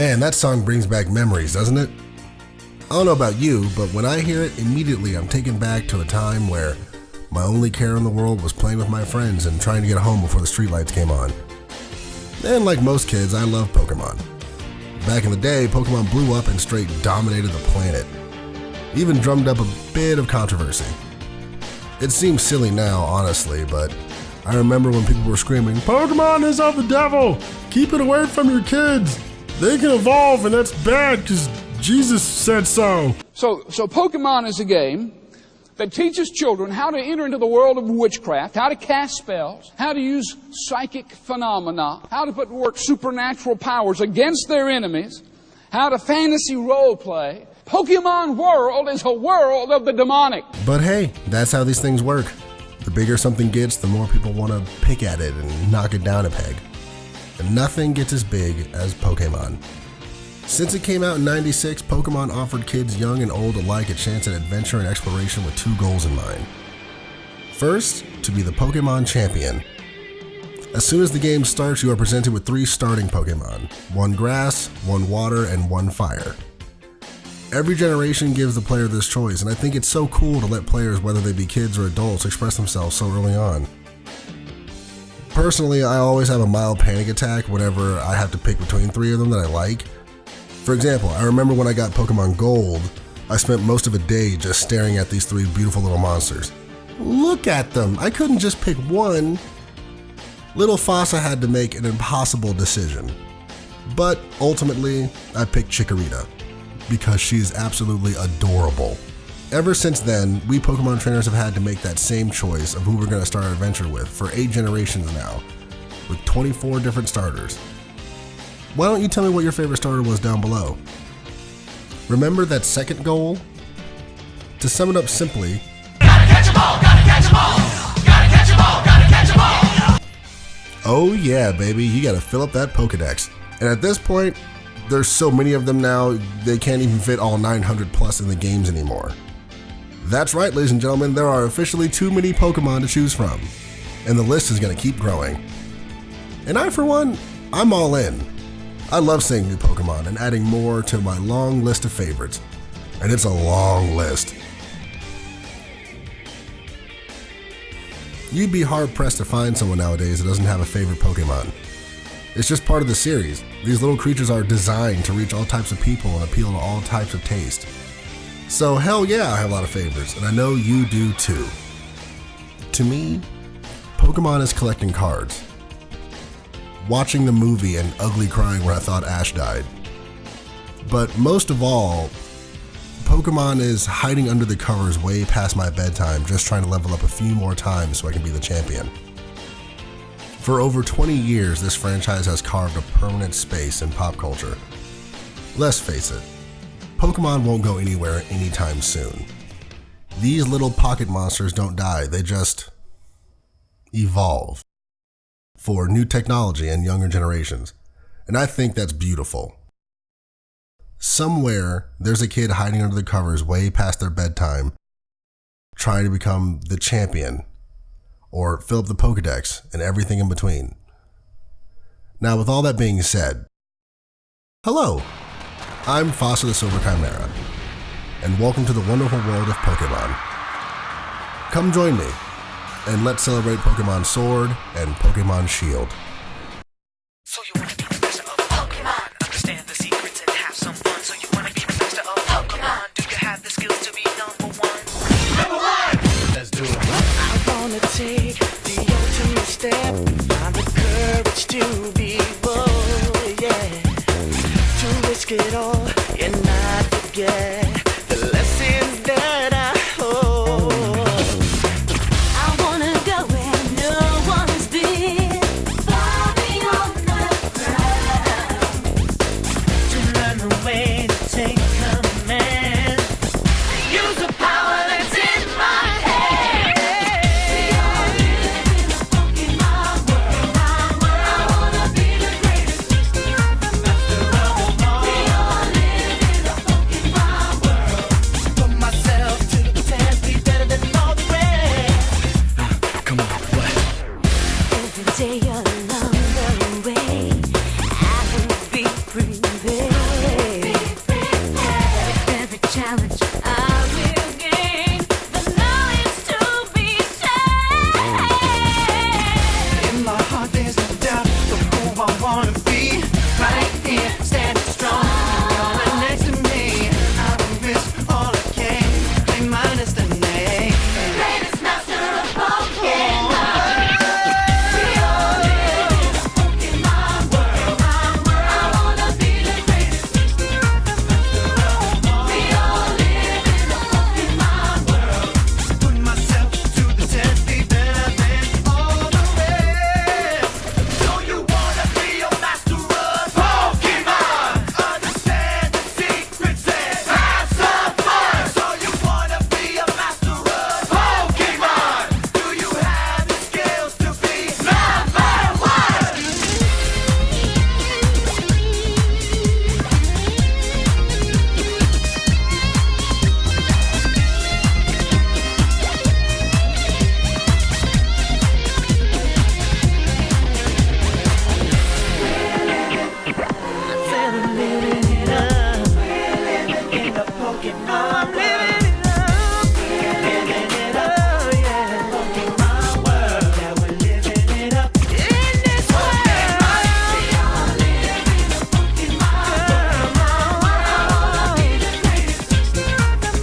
Man, that song brings back memories, doesn't it? I don't know about you, but when I hear it, immediately I'm taken back to a time where my only care in the world was playing with my friends and trying to get home before the streetlights came on. And like most kids, I love Pokemon. Back in the day, Pokemon blew up and straight dominated the planet. Even drummed up a bit of controversy. It seems silly now, honestly, but I remember when people were screaming, "Pokemon is of the devil! Keep it away from your kids! They can evolve and that's bad because Jesus said so." So Pokemon is a game that teaches children how to enter into the world of witchcraft, how to cast spells, how to use psychic phenomena, how to put to work supernatural powers against their enemies, how to fantasy role play. Pokemon world is a world of the demonic. But hey, that's how these things work. The bigger something gets, the more people want to pick at it and knock it down a peg. And nothing gets as big as Pokemon. Since it came out in '96, Pokemon offered kids young and old alike a chance at adventure and exploration with two goals in mind. First, to be the Pokemon champion. As soon as the game starts, you are presented with 3 starting Pokemon, 1 grass, 1 water, and 1 fire. Every generation gives the player this choice, and I think it's so cool to let players, whether they be kids or adults, express themselves so early on. Personally, I always have a mild panic attack whenever I have to pick between 3 of them that I like. For example, I remember when I got Pokemon Gold, I spent most of a day just staring at these 3 beautiful little monsters. Look at them! I couldn't just pick one. Little Fasa had to make an impossible decision. But ultimately, I picked Chikorita, because she's absolutely adorable. Ever since then, we Pokemon trainers have had to make that same choice of who we're going to start our adventure with for 8 generations now, with 24 different starters. Why don't you tell me what your favorite starter was down below? Remember that second goal? To sum it up simply, gotta catch 'em all, gotta catch 'em all, gotta catch 'em all, gotta catch 'em all. Oh yeah, baby, you gotta fill up that Pokedex. And at this point, there's so many of them now, they can't even fit all 900 plus in the games anymore. That's right, ladies and gentlemen, there are officially too many Pokemon to choose from. And the list is gonna keep growing. And I, for one, I'm all in. I love seeing new Pokemon and adding more to my long list of favorites. And it's a long list. You'd be hard-pressed to find someone nowadays that doesn't have a favorite Pokemon. It's just part of the series. These little creatures are designed to reach all types of people and appeal to all types of taste. So hell yeah, I have a lot of favorites, and I know you do too. To me, Pokemon is collecting cards. Watching the movie and ugly crying when I thought Ash died. But most of all, Pokemon is hiding under the covers way past my bedtime, just trying to level up a few more times so I can be the champion. For over 20 years, this franchise has carved a permanent space in pop culture. Let's face it, Pokemon won't go anywhere anytime soon. These little pocket monsters don't die, they just evolve for new technology and younger generations. And I think that's beautiful. Somewhere, there's a kid hiding under the covers way past their bedtime, trying to become the champion, or fill up the Pokedex, and everything in between. Now, with all that being said, hello, I'm Fasa the Silver Chimera, and welcome to the wonderful world of Pokemon. Come join me, and let's celebrate Pokemon Sword and Pokemon Shield. So you wanna be the master of Pokemon, understand the secrets and have some fun. So you wanna be the master of Pokemon, do you have the skills to be number one? Number one! Let's do it. I wanna take the ultimate step, find the courage to be bold, yeah. To risk it all and not forget the lessons that I hold. I wanna go where no one's been, far beyond the ground, to learn the way to take command, use the power that's in my head. We all live in a Pokemon world. I wanna be the greatest master of them all. We all live in a Pokemon world. challenge. I will gain the knowledge to be changed. In my heart there's no doubt of who I wanna be. Right here, standing strong, you're right next to me. I will risk all I can, claim my destiny. Greatest master of Pokemon. We all live in a Pokemon world. I wanna be the greatest. We all live in a Pokemon world. Put myself to the test, be better than all the rest. So you wanna be a master of Pokemon? Understand the secrets and have some fun. So you wanna be a master of Pokemon? Do you have the skills to be number one? Said I'm living it up. We're living in the Pokemon. I'm living it up. Living it up, yeah. Pokemon world. Yeah, we're living it up in this world. We all live in a Pokemon world. I wanna be the greatest.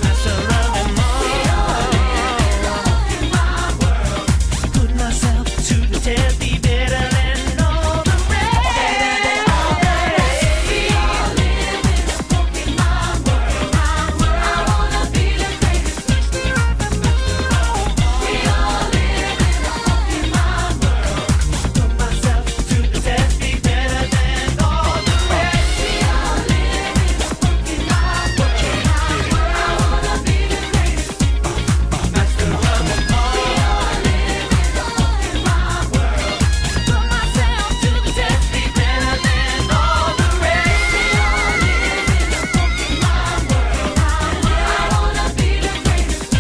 Master of them all. We all live in a Pokemon world. Put myself to the test, be better than all the rest. We all live in a Pokemon world. I wanna be the greatest. We all live in a Pokemon world. Put myself to the test, be better than all the rest. We all live in a Pokemon world. I wanna be the greatest. Master of them all. We all live in a Pokemon world. Put myself to the test, be better than all the rest. We all live in a Pokemon world. I wanna be the greatest.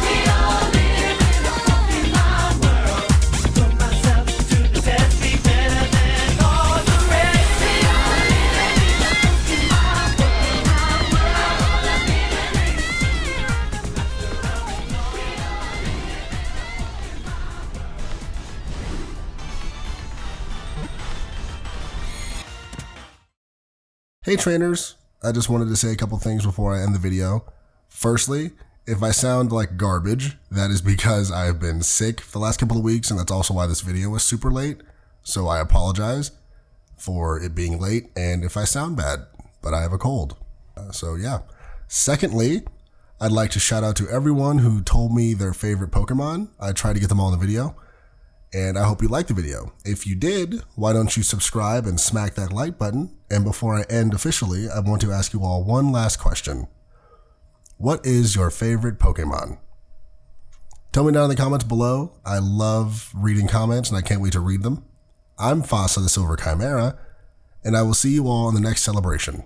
We all live in a Pokemon world. Put myself to the test, be better than all the rest. We all live in a Pokemon world. I wanna be the greatest. Hey trainers, I just wanted to say a couple things before I end the video. Firstly, if I sound like garbage, that is because I have been sick for the last couple of weeks, and that's also why this video was super late. So I apologize for it being late and if I sound bad, but I have a cold. So yeah. Secondly, I'd like to shout out to everyone who told me their favorite Pokemon. I tried to get them all in the video, and I hope you liked the video. If you did, why don't you subscribe and smack that like button? And before I end officially, I want to ask you all one last question. What is your favorite Pokemon? Tell me down in the comments below. I love reading comments and I can't wait to read them. I'm Fasa the Silver Chimera, and I will see you all in the next celebration.